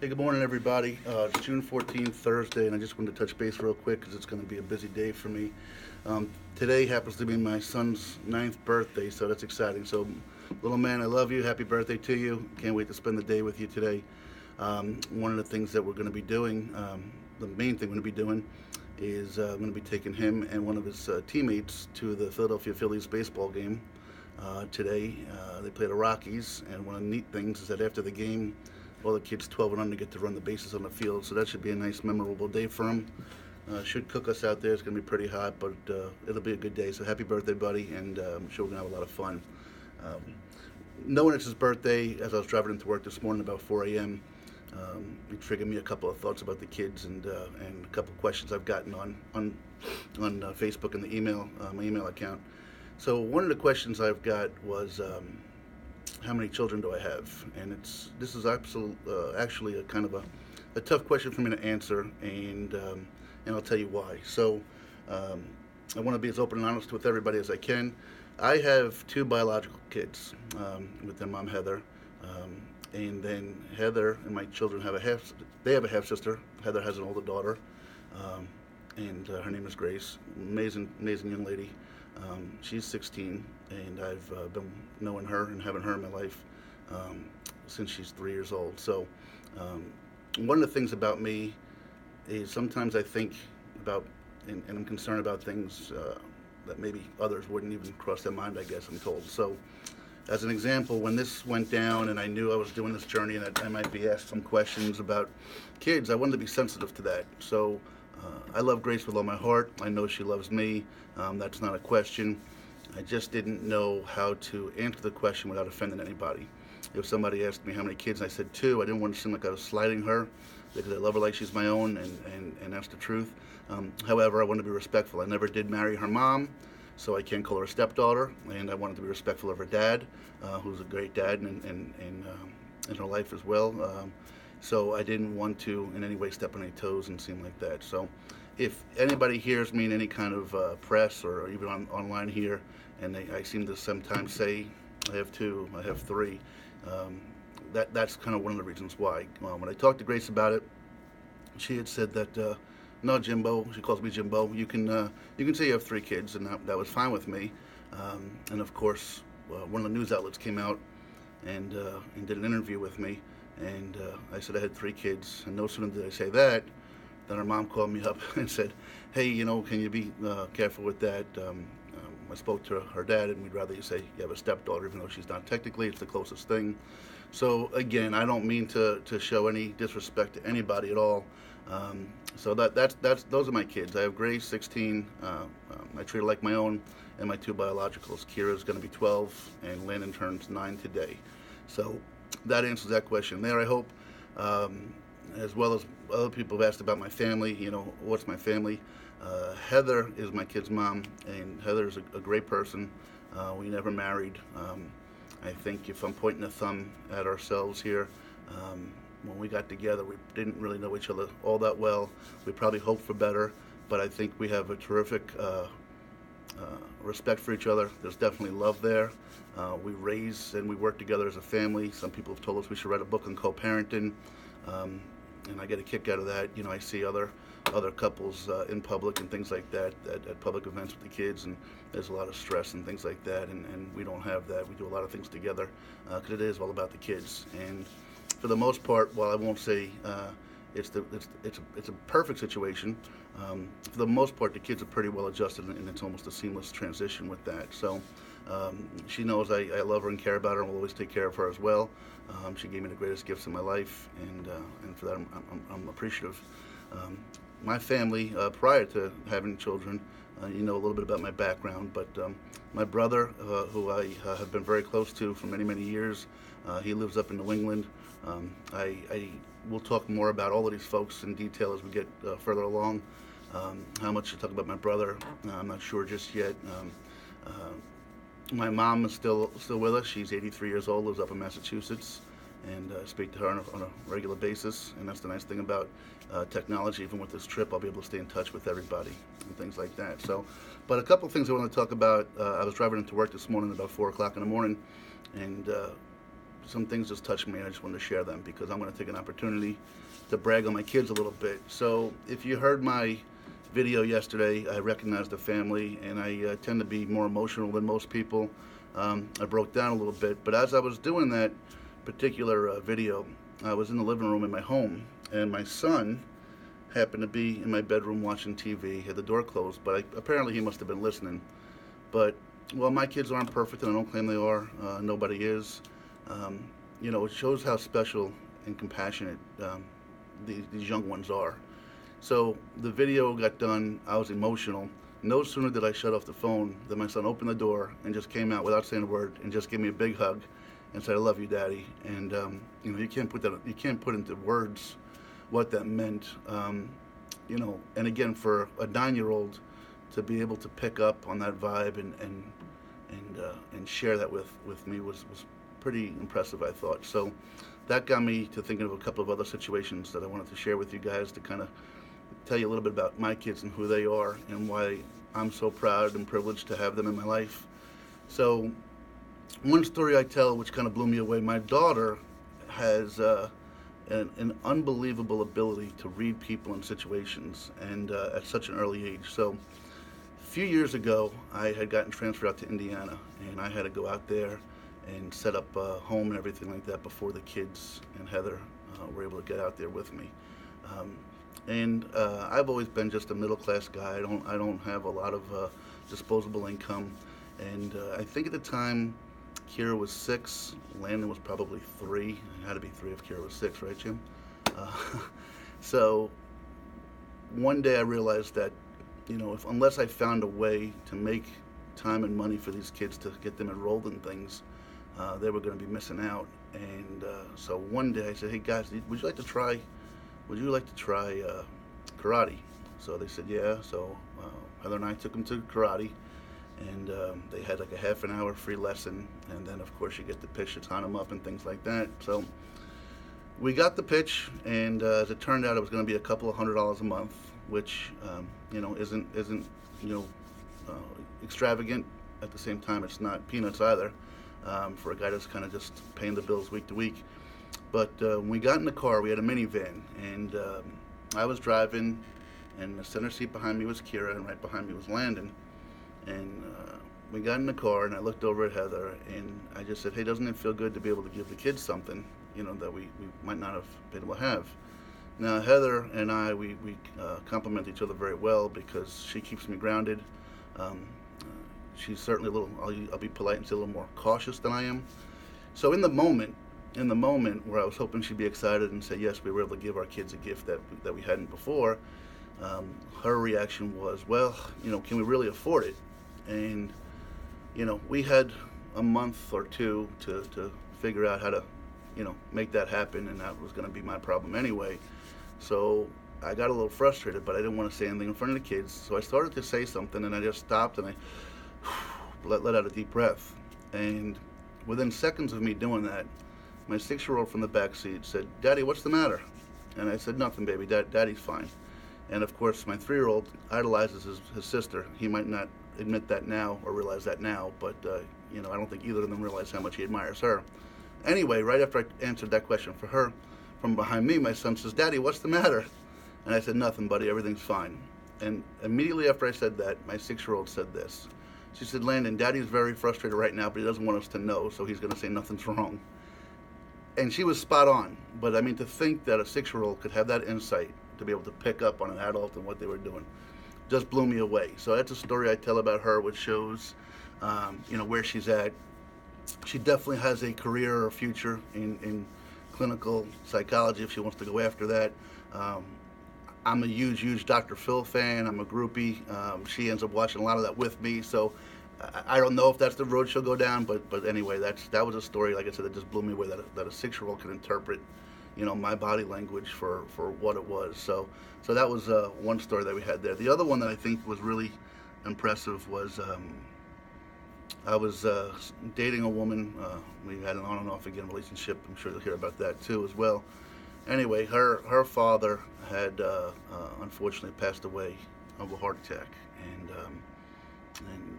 Hey, good morning, everybody. It's June 14th, Thursday, and I just wanted to touch base real quick because it's going to be a busy day for me. Today happens to be my son's ninth birthday, so that's exciting. So, little man, I love you. Happy birthday to you. Can't wait to spend the day with you today. One of the things that we're going to be doing, the main thing we're going to be doing, is I'm going to be taking him and one of his teammates to the Philadelphia Phillies baseball game today. They play the Rockies, and one of the neat things is that after the game, all the kids 12 and under get to run the bases on the field, so that should be a nice, memorable day for them. Should cook us out there. It's going to be pretty hot, but it'll be a good day. So happy birthday, buddy, and I'm sure we're going to have a lot of fun. Um, Knowing it's his birthday, as I was driving into work this morning about 4 a.m., it triggered me a couple of thoughts about the kids and a couple of questions I've gotten on Facebook and the email, my email account. So one of the questions I've got was, how many children do I have? And this is actually a kind of a tough question for me to answer, and I'll tell you why. So I want to be as open and honest with everybody as I can. I have two biological kids with their mom Heather, and then Heather and my children have a half. They have a half sister. Heather has an older daughter, and her name is Grace. Amazing, amazing young lady. She's 16, and I've been knowing her and having her in my life since she's 3 years old. So, one of the things about me is sometimes I think about, and I'm concerned about things that maybe others wouldn't even cross their mind, I guess, I'm told. So, as an example, when this went down and I knew I was doing this journey and I might be asked some questions about kids, I wanted to be sensitive to that. So, I love Grace with all my heart. I know she loves me. That's not a question. I just didn't know how to answer the question without offending anybody. If somebody asked me how many kids, I said two. I didn't want to seem like I was slighting her because I love her like she's my own, and that's the truth. However, I want to be respectful. I never did marry her mom, so I can't call her a stepdaughter, and I wanted to be respectful of her dad, who's a great dad in her life as well. So I didn't want to in any way step on any toes and seem like that. So if anybody hears me in any kind of press or even online here, and I seem to sometimes say I have two, I have three, that's kind of one of the reasons why. When I talked to Grace about it, she had said that no, Jimbo, she calls me Jimbo. You can say you have three kids, and that was fine with me. And of course, one of the news outlets came out and did an interview with me. And I said I had three kids, and no sooner did I say that, then her mom called me up and said, hey, can you be careful with that? I spoke to her dad, and we'd rather you say you have a stepdaughter, even though she's not technically. It's the closest thing. So again, I don't mean to show any disrespect to anybody at all. So that's those are my kids. I have Grace, 16. I treat her like my own, and my two biologicals. Kira's going to be 12, and Landon turns 9 today. So that answers that question there, I hope. As well as other people have asked about my family, what's my family? Heather is my kid's mom, and Heather's a great person. We never married. I think if I'm pointing a thumb at ourselves here, when we got together, we didn't really know each other all that well. We probably hoped for better, but I think we have a terrific respect for each other. There's definitely love there. We raise and we work together as a family. Some people have told us we should write a book on co-parenting, and I get a kick out of that. I see other couples in public and things like that at public events with the kids, and there's a lot of stress and things like that, and we don't have that. We do a lot of things together because it is all about the kids. And for the most part, while I won't say it's a perfect situation, for the most part, the kids are pretty well adjusted, and it's almost a seamless transition with that. So she knows I love her and care about her, and will always take care of her as well. She gave me the greatest gifts in my life, and for that I'm appreciative. My family, prior to having children, a little bit about my background, but my brother, who I have been very close to for many, many years, he lives up in New England. I will talk more about all of these folks in detail as we get further along. How much to talk about my brother, I'm not sure just yet. My mom is still with us. She's 83 years old, lives up in Massachusetts, and speak to her on a regular basis. And that's the nice thing about technology. Even with this trip, I'll be able to stay in touch with everybody and things like that. So, but a couple of things I want to talk about. I was driving into work this morning about 4 o'clock in the morning, and some things just touched me, and I just wanted to share them because I'm going to take an opportunity to brag on my kids a little bit. So if you heard my video yesterday, I recognized the family, and I tend to be more emotional than most people. I broke down a little bit, but as I was doing that particular video, I was in the living room in my home, and my son happened to be in my bedroom watching TV, had the door closed, but apparently he must have been listening. But, well, my kids aren't perfect, and I don't claim they are. Nobody is. It shows how special and compassionate these young ones are. So the video got done. I was emotional. No sooner did I shut off the phone than my son opened the door and just came out without saying a word and just gave me a big hug and said, "I love you, Daddy." And you can't put into words what that meant. And again, for a 9-year-old to be able to pick up on that vibe and share that with me was pretty impressive, I thought. So that got me to thinking of a couple of other situations that I wanted to share with you guys to kind of tell you a little bit about my kids and who they are and why I'm so proud and privileged to have them in my life. So one story I tell, which kind of blew me away, my daughter has an unbelievable ability to read people and situations, and at such an early age. So a few years ago, I had gotten transferred out to Indiana, and I had to go out there and set up a home and everything like that before the kids and Heather were able to get out there with me. I've always been just a middle-class guy. I don't have a lot of disposable income, and I think at the time Kira was 6, Landon was probably 3. It had to be 3 if Kira was 6, right, Jim? So one day I realized that, unless I found a way to make time and money for these kids to get them enrolled in things, they were going to be missing out. And so one day I said, "Hey guys, would you like to try karate?" So they said, "Yeah." So Heather and I took them to karate, and they had like a half an hour free lesson, and then of course you get the pitch to time them up and things like that. So we got the pitch, and as it turned out, it was going to be a couple of $100 a month, which isn't extravagant. At the same time, it's not peanuts either, for a guy that's kind of just paying the bills week to week. But when we got in the car, we had a minivan, and I was driving, and the center seat behind me was Kira, and right behind me was Landon. And we got in the car, and I looked over at Heather, and I just said, "Hey, doesn't it feel good to be able to give the kids something, that we might not have been able to have?" Now, Heather and I, we complement each other very well because she keeps me grounded. She's certainly a little, I'll be polite and say, a little more cautious than I am. So in the moment where I was hoping she'd be excited and say, yes, we were able to give our kids a gift that we hadn't before, her reaction was, "Well, can we really afford it?" And, we had a month or two to figure out how to, make that happen, and that was going to be my problem anyway. So I got a little frustrated, but I didn't want to say anything in front of the kids. So I started to say something, and I just stopped, and I let out a deep breath. And within seconds of me doing that, my 6-year-old from the back seat said, "Daddy, what's the matter?" And I said, "Nothing, baby. Daddy's fine." And of course, my 3-year-old idolizes his sister. He might not admit that now or realize that now, but I don't think either of them realize how much he admires her. Anyway, right after I answered that question for her, from behind me, my son says, "Daddy, what's the matter?" And I said, "Nothing, buddy. Everything's fine." And immediately after I said that, my 6-year-old said this. She said, "Landon, Daddy's very frustrated right now, but he doesn't want us to know, so he's going to say nothing's wrong." And she was spot on. But I mean, to think that a 6-year-old could have that insight to be able to pick up on an adult and what they were doing just blew me away. So that's a story I tell about her, which shows, where she's at. She definitely has a career or future in clinical psychology if she wants to go after that. I'm a huge Dr. Phil fan. I'm a groupie. She ends up watching a lot of that with me. So I don't know if that's the road she'll go down, but anyway, that was a story, like I said, that just blew me away, that a 6-year-old could interpret, my body language for what it was. So that was one story that we had there. The other one that I think was really impressive was I was dating a woman. We had an on and off again relationship. I'm sure you'll hear about that too as well. Anyway, her father had unfortunately passed away of a heart attack, and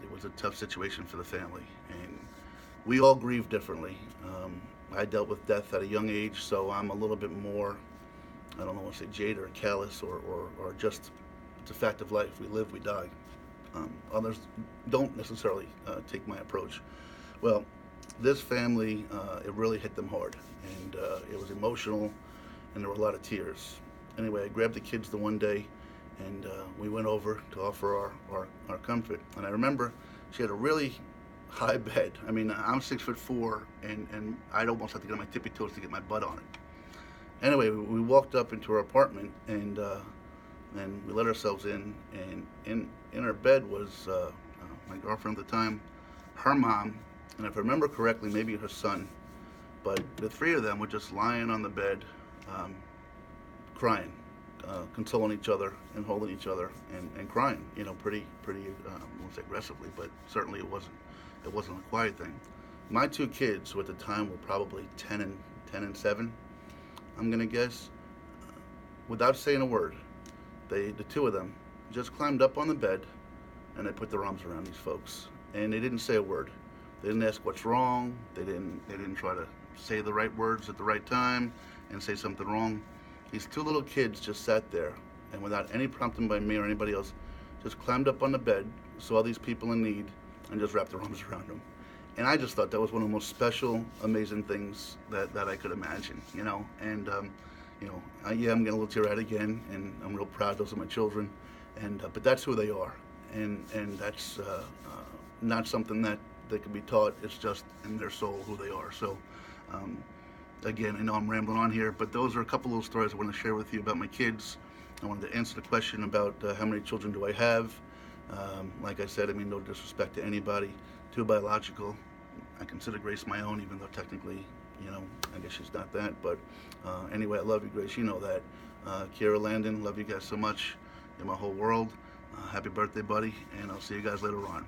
it was a tough situation for the family, and we all grieved differently. I dealt with death at a young age, so I'm a little bit more, I don't know what to say, jaded or callous, or just, it's a fact of life. We live, we die. Others don't necessarily take my approach. Well, this family, it really hit them hard, and it was emotional, and there were a lot of tears. Anyway, I grabbed the kids the one day, and we went over to offer our comfort. And I remember she had a really high bed. I mean, I'm 6'4", and I'd almost have to get on my tippy toes to get my butt on it. Anyway, we walked up into her apartment, and we let ourselves in, and in her bed was my girlfriend at the time, her mom, and if I remember correctly, maybe her son. But the three of them were just lying on the bed, crying, consoling each other and holding each other and crying. You know, pretty. I won't say aggressively, but certainly it wasn't a quiet thing. My two kids, who at the time were probably 10 and 7, I'm gonna guess, without saying a word, the two of them just climbed up on the bed and they put their arms around these folks, and they didn't say a word. They didn't ask what's wrong. They didn't try to say the right words at the right time and say something wrong. These two little kids just sat there, and without any prompting by me or anybody else, just climbed up on the bed, saw these people in need, and just wrapped their arms around them. And I just thought that was one of the most special, amazing things that I could imagine, you know. And yeah, I'm getting a little teary-eyed again, and I'm real proud. Those are my children, and but that's who they are, and that's not something that they can be taught. It's just in their soul who they are. So again, I know I'm rambling on here, but those are a couple little stories I want to share with you about my kids. I wanted to answer the question about how many children do I have. Like I said, I mean, no disrespect to anybody. 2 biological. I consider Grace my own, even though technically, you know, I guess she's not that. But anyway, I love you, Grace. You know that. Kira, Landon, love you guys so much. You're my whole world. Happy birthday, buddy. And I'll see you guys later on.